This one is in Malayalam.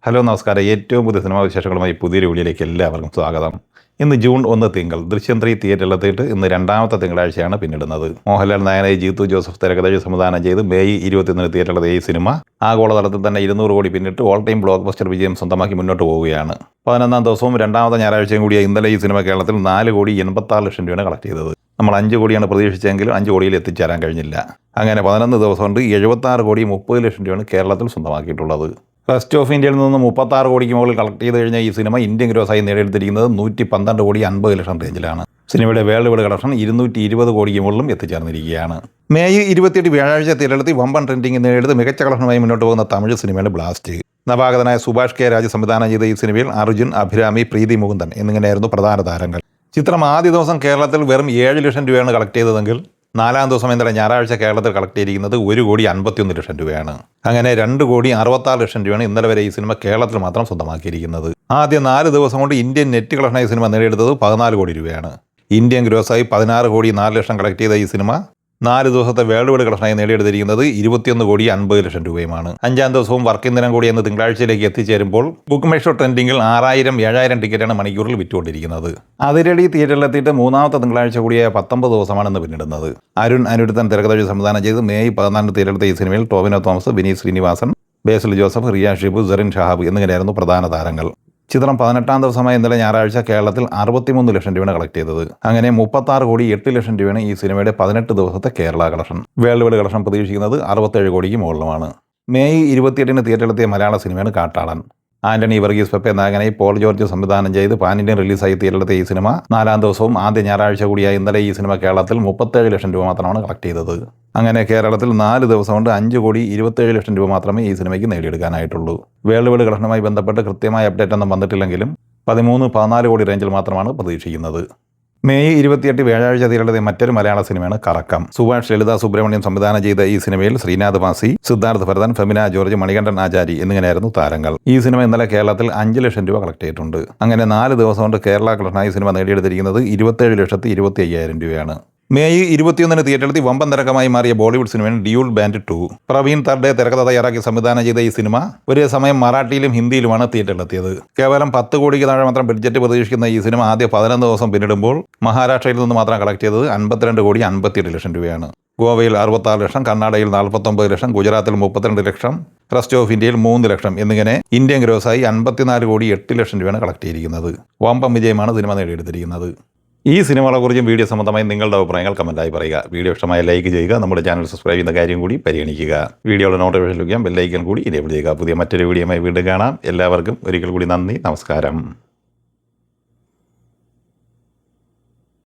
ഹലോ നമസ്കാരം. ഏറ്റവും പുതിയ സിനിമാ വിശേഷങ്ങളുമായി പുതിയൊരു വീഡിയോയിലേക്ക് എല്ലാവർക്കും സ്വാഗതം. ഇന്ന് ജൂൺ 1 തിങ്കൾ. ദൃശ്യം 3 തിയേറ്ററിലെത്തിയിട്ട് ഇന്ന് രണ്ടാമത്തെ തിങ്കളാഴ്ചയാണ് പിന്നിടുന്നത്. മോഹൻലാൽ നായകനായി ജീത്തു ജോസഫ് തിരക്കഥ സംവിധാനം ചെയ്ത് മെയ് 21 തിയേറ്ററിലെത്തിയ ഈ സിനിമ ആഗോളതലത്തിൽ തന്നെ 200 കോടി പിന്നിട്ട് ഓൾ ടൈം ബ്ലോക്ക് ബസ്റ്റർ വിജയം സ്വന്തമാക്കി മുന്നോട്ട് പോവുകയാണ്. 11ാം ദിവസവും രണ്ടാമത്തെ ഞായറാഴ്ചയും കൂടിയ ഇന്നലെ ഈ സിനിമ കേരളത്തിൽ 4,86,00,000 രൂപയാണ് കളക്ട് ചെയ്തത്. നമ്മൾ 5 കോടിയാണ് പ്രതീക്ഷിച്ചെങ്കിലും 5 കോടിയിൽ എത്തിച്ചേരാൻ കഴിഞ്ഞില്ല. അങ്ങനെ 11 ദിവസം കൊണ്ട് 76,30,00,000 രൂപയാണ് കേരളത്തിൽ സ്വന്തമാക്കിയിട്ടുള്ളത്. റെസ്റ്റ് ഓഫ് ഇന്ത്യയിൽ നിന്ന് 36 കോടിക്ക് മുകളിൽ കളക്ട് ചെയ്ത് കഴിഞ്ഞ ഈ സിനിമ ഇന്ത്യൻ ഗ്രോസായി നേടിയെടുത്തിരിക്കുന്നത് 112,50,00,000 റേഞ്ചിലാണ്. സിനിമയുടെ വേൾഡ് വൈഡ് കളക്ഷൻ 220 കോടിക്ക് മുകളിലും എത്തിച്ചേർന്നിരിക്കുകയാണ്. മെയ് 28 വ്യാഴാഴ്ച തിരഞ്ഞെടുത്ത് വമ്പൻ ട്രെൻഡിംഗ് നേടിയത് മികച്ച കളക്ഷനുമായി മുന്നോട്ട് പോകുന്ന തമിഴ് സിനിമയാണ് ബ്ലാസ്റ്റ്. നവാഗതനായ സുഭാഷ് കെ രാജ് സംവിധാനം ചെയ്ത ഈ സിനിമയിൽ അർജുൻ, അഭിരാമി, പ്രീതി മുകുന്ദൻ എന്നിങ്ങനെയായിരുന്നു പ്രധാന താരങ്ങൾ. ചിത്രം ആദ്യ ദിവസം കേരളത്തിൽ വെറും 7 ലക്ഷം രൂപയാണ് കളക്ട് ചെയ്തതെങ്കിൽ 4ാം ദിവസം ഇന്നലെ ഞായറാഴ്ച കേരളത്തിൽ കളക്ട് ചെയ്തിരിക്കുന്നത് 1,51,00,000 രൂപയാണ്. അങ്ങനെ 2,66,00,000 രൂപയാണ് ഇന്നലെ വരെ ഈ സിനിമ കേരളത്തിൽ മാത്രം സ്വന്തമാക്കിയിരിക്കുന്നത്. ആദ്യ 4 ദിവസം കൊണ്ട് ഇന്ത്യൻ നെറ്റ് കളക്ഷനായി സിനിമ നേടിയെടുത്തത് 14 കോടി രൂപയാണ്. ഇന്ത്യൻ ഗ്രോസായി 16,04,00,000 കളക്ട് ചെയ്ത ഈ സിനിമ 4 ദിവസത്തെ വേൾഡ് വൈഡ് കളക്ഷനായി നേടിയെടുത്തിരിക്കുന്നത് 21,50,00,000 രൂപയുമാണ്. 5ാം ദിവസവും വർക്കിംഗ് ദിനം കൂടി എന്ന് തിങ്കളാഴ്ചയിലേക്ക് എത്തിച്ചേരുമ്പോൾ ബുക്ക് മൈ ഷോ ട്രെൻഡിങ്ങിൽ 6,000-7,000 ടിക്കറ്റാണ് മണിക്കൂറിൽ വിറ്റുകൊണ്ടിരിക്കുന്നത്. അതിരടി തിയേറ്ററിലെത്തിയിട്ട് 3ാമത്തെ തിങ്കളാഴ്ച കൂടിയായ 19 ദിവസമാണ് ഇന്ന് പിന്നിടുന്നത്. അരുൺ അനിരുദ്ധൻ തിരക്കഥ സംവിധാനം ചെയ്ത് മെയ് 14 തിയേറ്ററിലെത്തിയ ഈ സിനിമയിൽ ടോവിനോ തോമസ്, വിനീത് ശ്രീനിവാസൻ, ബേസിൽ ജോസഫ്, റിയ ഷിബു, സെറിൻ ഷഹാബ് എന്നിങ്ങനെയായിരുന്നു പ്രധാന താരങ്ങൾ. ചിത്രം 18ാം ദിവസമായ ഇന്നലെ ഞായറാഴ്ച കേരളത്തിൽ 63 ലക്ഷം രൂപയാണ് കളക്ട് ചെയ്തത്. അങ്ങനെ 36,08,00,000 രൂപയാണ് ഈ സിനിമയുടെ 18 ദിവസത്തെ Kerala collection. World wide collection പ്രതീക്ഷിക്കുന്നത് 67 കോടിക്ക് മുകളിലുമാണ്. മെയ് 28 തിയേറ്ററിലെത്തിയ മലയാള സിനിമയാണ് കാട്ടാളൻ. ആന്റണി വർഗീസ് പെപ്പെ നായകനായി പോൾ ജോർജ് സംവിധാനം ചെയ്ത് പാൻ ഇന്ത്യൻ റിലീസായി തിയേറ്ററിലെത്തിയ ഈ സിനിമ 4ാം ദിവസവും ആദ്യ ഞായറാഴ്ച കൂടിയായ ഇന്നലെ ഈ സിനിമ കേരളത്തിൽ 37 ലക്ഷം രൂപ മാത്രമാണ് കളക്ട് ചെയ്തത്. അങ്ങനെ കേരളത്തിൽ 4 ദിവസം കൊണ്ട് 5,27,00,000 രൂപ മാത്രമേ ഈ സിനിമയ്ക്ക് നേടിയെടുക്കാനായിട്ടുള്ളൂ. വേൾഡ് വൈഡ് കളക്ഷനുമായി ബന്ധപ്പെട്ട് കൃത്യമായ അപ്ഡേറ്റ് ഒന്നും വന്നിട്ടില്ലെങ്കിലും 13-14 കോടി റേഞ്ചിൽ മാത്രമാണ് പ്രതീക്ഷിക്കുന്നത്. മെയ് 28 വ്യാഴാഴ്ച തിയേറ്ററിലെത്തിയ മറ്റൊരു മലയാള സിനിമയാണ് കറക്കം. സുഭാഷ് ലളിത സുബ്രഹ്മണ്യം സംവിധാനം ചെയ്ത ഈ സിനിമയിൽ ശ്രീനാഥ് മാസി, സിദ്ധാർത്ഥ് ഭരതൻ, ഫെമിന ജോർജ്, മണികണ്ഠൻ ആചാരി എന്നിങ്ങനെയായിരുന്നു താരങ്ങൾ. ഈ സിനിമ ഇന്നലെ കേരളത്തിൽ 5 ലക്ഷം രൂപ കളക്ട് ചെയ്തിട്ടുണ്ട്. അങ്ങനെ 4 ദിവസം കൊണ്ട് കേരള കളക്ഷനായി സിനിമ നേടിയെടുത്തിരിക്കുന്നത് 27,25,000 രൂപയാണ്. മെയ് 21 തിയേറ്ററിലെത്തി വമ്പൻ തിരക്കമായി മാറിയ ബോളിവുഡ് സിനിമയാണ് ഡ്യൂൾ ബാൻഡ് 2. പ്രവീൺ തർഡെ തിരക്കഥ തയ്യാറാക്കി സംവിധാനം ചെയ്ത ഈ സിനിമ ഒരേ സമയം മറാഠിയിലും ഹിന്ദിയിലുമാണ് തിയേറ്ററിലെത്തിയത്. കേവലം 10 കോടിക്ക് താഴെ മാത്രം ബഡ്ജറ്റ് പ്രതീക്ഷിക്കുന്ന ഈ സിനിമ ആദ്യ 11 ദിവസം പിന്നിടുമ്പോൾ മഹാരാഷ്ട്രയിൽ നിന്ന് മാത്രം കളക്ട് ചെയ്തത് 52,58,00,000 രൂപയാണ്. ഗോവയിൽ 66 ലക്ഷം, കർണാടകയിൽ 49 ലക്ഷം, ഗുജറാത്തിൽ 32 ലക്ഷം, റെസ്റ്റ് ഓഫ് ഇന്ത്യയിൽ 3 ലക്ഷം എന്നിങ്ങനെ ഇന്ത്യൻ ഗ്രോസായി 54,08,00,000 രൂപയാണ് കളക്ട് ചെയ്തിരിക്കുന്നത്. വമ്പൻ വിജയമാണ് സിനിമ നേടിയെടുത്തിരിക്കുന്നത്. ഈ സിനിമകളെക്കുറിച്ചും വീഡിയോ സംബന്ധമായി നിങ്ങളുടെ അഭിപ്രായങ്ങൾ കമൻറ്റായി പറയുക. വീഡിയോ ഇഷ്ടമായ ലൈക്ക് ചെയ്യുക. നമ്മുടെ ചാനൽ സബ്സ്ക്രൈബ് ചെയ്യുന്ന കാര്യം കൂടി പരിഗണിക്കുക. വീഡിയോയുടെ നോട്ടിഫിക്കേഷൻ ലഭിക്കാൻ ബെല്ലൈക്കൻ കൂടി എനേബിൾ ചെയ്യുക. പുതിയ മറ്റൊരു വീഡിയോയുമായി വീണ്ടും കാണാം. എല്ലാവർക്കും ഒരിക്കൽ കൂടി നന്ദി, നമസ്കാരം.